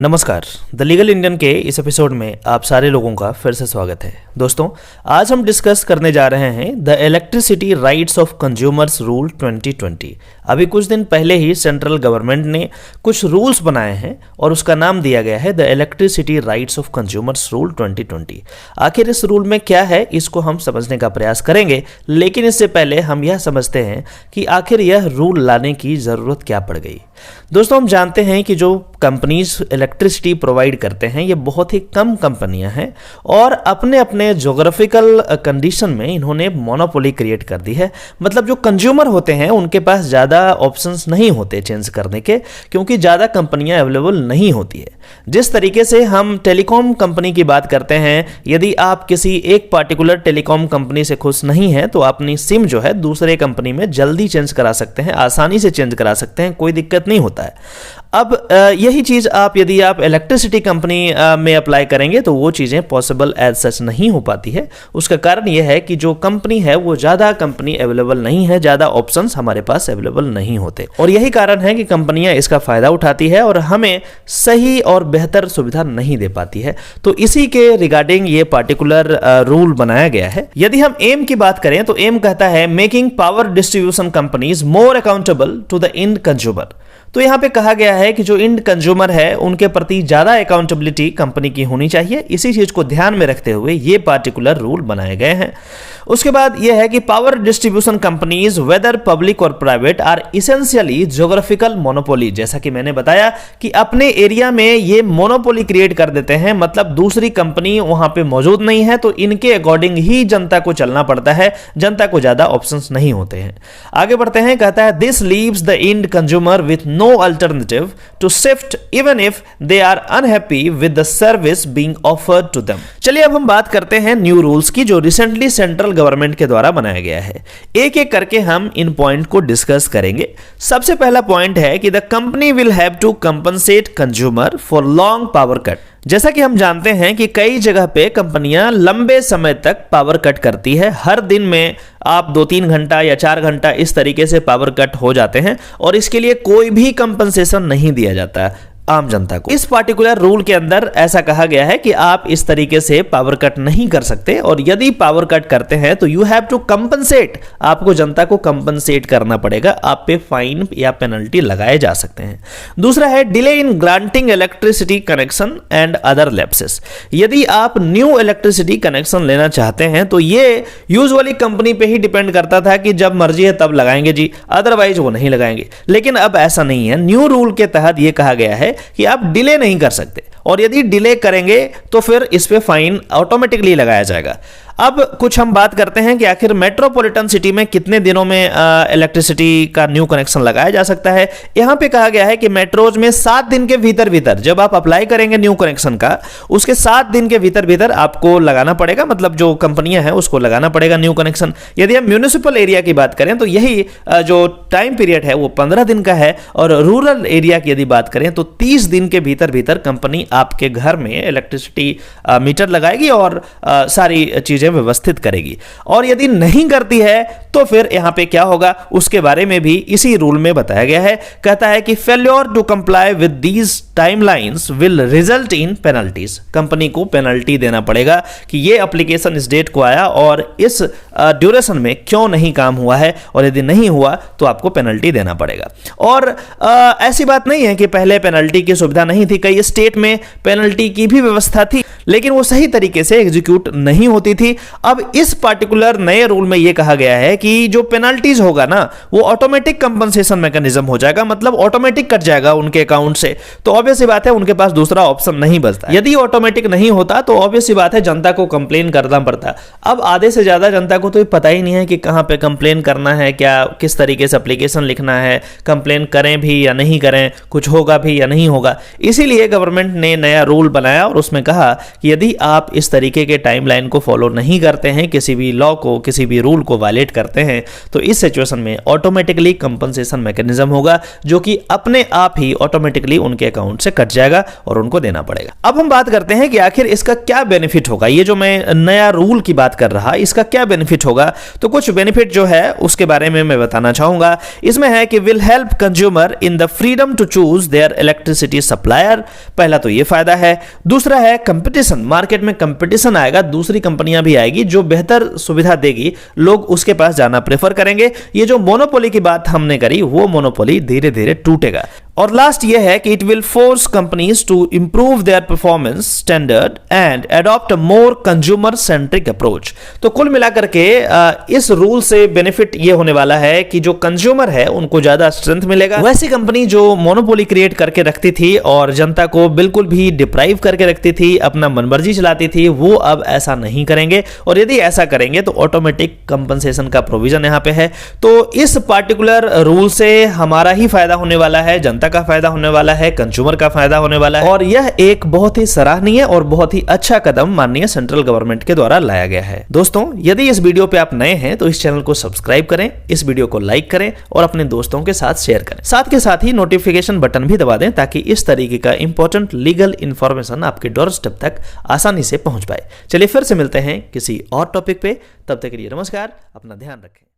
नमस्कार, the legal Indian के इस एपिसोड में आप सारे लोगों का फिर से स्वागत है। दोस्तों, आज हम डिस्कस करने जा रहे हैं the electricity rights of consumers rule 2020। अभी कुछ दिन पहले ही सेंट्रल गवर्नमेंट ने कुछ रूल्स बनाए हैं और उसका नाम दिया गया है the electricity rights of consumers rule 2020। आखिर इस रूल में क्या है, इसको हम समझने का प्रयास करेंगे, लेकिन इससे पहले हम यह समझते हैं कि आखिर यह रूल लाने की ज़रूरत क्या पड़ गई। दोस्तों, हम जानते हैं कि जो कंपनीज इलेक्ट्रिसिटी प्रोवाइड करते हैं ये बहुत ही कम कंपनियां हैं और अपने अपने जोग्राफिकल कंडीशन में इन्होंने मोनोपोली क्रिएट कर दी है। मतलब जो कंज्यूमर होते हैं उनके पास ज़्यादा ऑप्शंस नहीं होते चेंज करने के, क्योंकि ज़्यादा कंपनियां अवेलेबल नहीं होती है। जिस तरीके से हम टेलीकॉम कंपनी की बात करते हैं, यदि आप किसी एक पार्टिकुलर टेलीकॉम कंपनी से खुश नहीं हैं तो अपनी सिम जो है दूसरे कंपनी में जल्दी चेंज करा सकते हैं, आसानी से चेंज करा सकते हैं, कोई दिक्कत नहीं होता है। अब यही चीज़ यदि आप इलेक्ट्रिसिटी कंपनी में अप्लाई करेंगे तो वो चीज़ें पॉसिबल एज सच नहीं हो पाती है। उसका कारण यह है कि जो कंपनी है वो ज़्यादा कंपनी अवेलेबल नहीं है, ज़्यादा ऑप्शंस हमारे पास अवेलेबल नहीं होते और यही कारण है कि कंपनियां इसका फ़ायदा उठाती है और हमें सही और बेहतर सुविधा नहीं दे पाती है। तो इसी के रिगार्डिंग ये पार्टिकुलर रूल बनाया गया है। यदि हम एम की बात करें तो एम कहता है making power distribution companies more accountable to the end consumer. तो यहाँ पे कहा गया है कि जो इंड कंज्यूमर है उनके प्रति ज़्यादा अकाउंटेबिलिटी कंपनी की होनी चाहिए। इसी चीज़ को ध्यान में रखते हुए ये पार्टिकुलर रूल बनाए गए हैं। उसके बाद यह है कि power distribution companies whether public और private are essentially geographical monopoly. जैसा कि मैंने बताया कि अपने एरिया में ये मोनोपोली क्रिएट कर देते हैं, मतलब दूसरी कंपनी वहां पे मौजूद नहीं है तो इनके अकॉर्डिंग ही जनता को चलना पड़ता है, जनता को ज़्यादा ऑप्शंस नहीं होते हैं। आगे बढ़ते हैं, कहता है this leaves the end consumer with no alternative to shift even if they are unhappy with the service being offered to them। चलिए अब हम बात करते हैं न्यू रूल्स की जो रिसेंटली सेंट्रल गवर्नमेंट के द्वारा बनाया गया है। एक एक करके हम इन पॉइंट को डिस्कस करेंगे। सबसे पहला पॉइंट है कि the company will have to compensate consumer for long power cut. जैसा कि हम जानते हैं कि कई जगह पे कंपनियां लंबे समय तक पावर कट करती है। हर दिन में आप 2-3 घंटा या 4 घंटा इस तरीके से पावर कट हो जाते हैं और इसके लिए कोई भी कंपनसेशन नहीं दिया जाता है आम जनता को। इस पार्टिकुलर रूल के अंदर ऐसा कहा गया है कि आप इस तरीके से पावर कट नहीं कर सकते और यदि पावर कट करते हैं तो यू हैव टू कंपनसेट, आपको जनता को कंपनसेट करना पड़ेगा, आप पे फाइन या पेनल्टी लगाए जा सकते हैं। दूसरा है delay in granting electricity connection and other lapses. यदि आप न्यू इलेक्ट्रिसिटी कनेक्शन लेना चाहते हैं तो ये यूजुअली कंपनी पे ही डिपेंड करता था कि जब मर्जी है तब लगाएंगे जी, अदरवाइज वो नहीं लगाएंगे। लेकिन अब ऐसा नहीं है। न्यू रूल के तहत ये कहा गया है कि आप डिले नहीं कर सकते और यदि डिले करेंगे तो फिर इस पे फाइन ऑटोमेटिकली लगाया जाएगा। अब कुछ हम बात करते हैं कि आखिर मेट्रोपॉलिटन सिटी में कितने दिनों में इलेक्ट्रिसिटी का न्यू कनेक्शन लगाया जा सकता है। यहां पे कहा गया है कि मेट्रोज में 7 दिन के भीतर भीतर जब आप अप्लाई करेंगे न्यू कनेक्शन का, उसके 7 दिन के भीतर भीतर आपको लगाना पड़ेगा, मतलब जो कंपनियां हैं उसको लगाना पड़ेगा न्यू कनेक्शन। यदि हम म्यूनिसिपल एरिया की बात करें तो यही जो टाइम पीरियड है वो 15 दिन का है और रूरल एरिया की यदि बात करें तो 30 दिन के भीतर भीतर कंपनी आपके घर में इलेक्ट्रिसिटी मीटर लगाएगी और सारी चीजें व्यवस्थित करेगी। और यदि नहीं करती है तो फिर यहां पे क्या होगा उसके बारे में भी इसी रूल में बताया गया है। कहता है कि failure to comply with these timelines will result in penalties. Company को पेनल्टी देना पड़ेगा कि ये एप्लीकेशन इस डेट को आया और इस ड्यूरेशन में क्यों नहीं काम हुआ है, और यदि नहीं हुआ तो आपको पेनल्टी देना पड़ेगा। और ऐसी बात नहीं है कि पहले पेनल्टी की सुविधा नहीं थी, कई स्टेट में पेनल्टी की भी व्यवस्था थी लेकिन वो सही तरीके से एग्जीक्यूट नहीं होती थी। अब इस पार्टिकुलर नए रूल में यह कहा गया है कि जो पेनल्टीज होगा ना वो ऑटोमेटिक कंपनसेशन मैकेनिज्म हो जाएगा, मतलब ऑटोमेटिक कट जाएगा उनके अकाउंट से। तो ऑब्वियस सी बात है उनके पास दूसरा ऑप्शन नहीं बचता। यदि ऑटोमेटिक नहीं होता तो ऑब्वियस सी बात है जनता को कंप्लेन करना पड़ता। अब आधे से ज्यादा जनता को तो पता ही नहीं है कि कहां पे कंप्लेन करना है, क्या किस तरीके से एप्लीकेशन लिखना है, कंप्लेन करें भी या नहीं करें, कुछ होगा भी या नहीं होगा। इसीलिए गवर्नमेंट ने नया रूल बनाया और उसमें कहा कि यदि आप इस तरीके के टाइमलाइन को फॉलो नहीं करते हैं, किसी भी लॉ को, किसी भी रूल को वायलेट करते हैं, तो इस सिचुएशन में ऑटोमेटिकली कंपनसेशन मैकेनिज्म होगा जो कि अपने आप ही ऑटोमेटिकली उनके अकाउंट से कट जाएगा और उनको देना पड़ेगा। अब हम बात करते हैं कि आखिर इसका क्या बेनिफिट होगा। ये जो मैं नया रूल की बात कर रहा, इसका क्या बेनिफिट होगा, तो कुछ बेनिफिट जो है उसके बारे में मैं बताना चाहूंगा। इसमें है कि will help consumer in the freedom to choose their electricity supplier. पहला तो ये फायदा है। दूसरा है कंपटीशन, मार्केट में कंपटीशन आएगा, दूसरी कंपनियां भी आएगी जो बेहतर सुविधा देगी, लोग उसके पास जाना प्रेफर करेंगे। ये जो मोनोपोली की बात हमने करी, वो मोनोपोली धीरे धीरे टूटेगा। और लास्ट ये है कि it will force companies to improve their performance standard and adopt a more consumer centric approach. तो कुल मिलाकर के इस रूल से बेनिफिट ये होने वाला है कि जो कंज्यूमर है उनको ज्यादा स्ट्रेंथ मिलेगा। वैसी कंपनी जो मोनोपोली क्रिएट करके रखती थी और जनता को बिल्कुल भी डिप्राइव करके रखती थी, अपना मनमर्जी चलाती थी, वो अब ऐसा नहीं करेंगे। और यदि ऐसा करेंगे तो ऑटोमेटिक कंपनसेशन का प्रोविजन यहां पे है। तो इस पार्टिकुलर रूल से हमारा ही फायदा होने वाला है, जनता का फायदा होने वाला है, कंज्यूमर का फायदा होने वाला है। और यह एक बहुत ही सराहनीय और बहुत ही अच्छा कदम माननीय सेंट्रल गवर्नमेंट के द्वारा लाया गया है। दोस्तों, यदि इस वीडियो पे आप नए हैं तो इस चैनल को सब्सक्राइब करें, इस वीडियो को लाइक करें और अपने दोस्तों के साथ शेयर करें। साथ के साथ ही नोटिफिकेशन बटन भी दबा दें ताकि इस तरीके का इंपॉर्टेंट लीगल इंफॉर्मेशन आपके डोर स्टेप तक आसानी से पहुंच पाए। चलिए फिर से मिलते हैं किसी और टॉपिक पे, तब तक के लिए नमस्कार, अपना ध्यान रखें।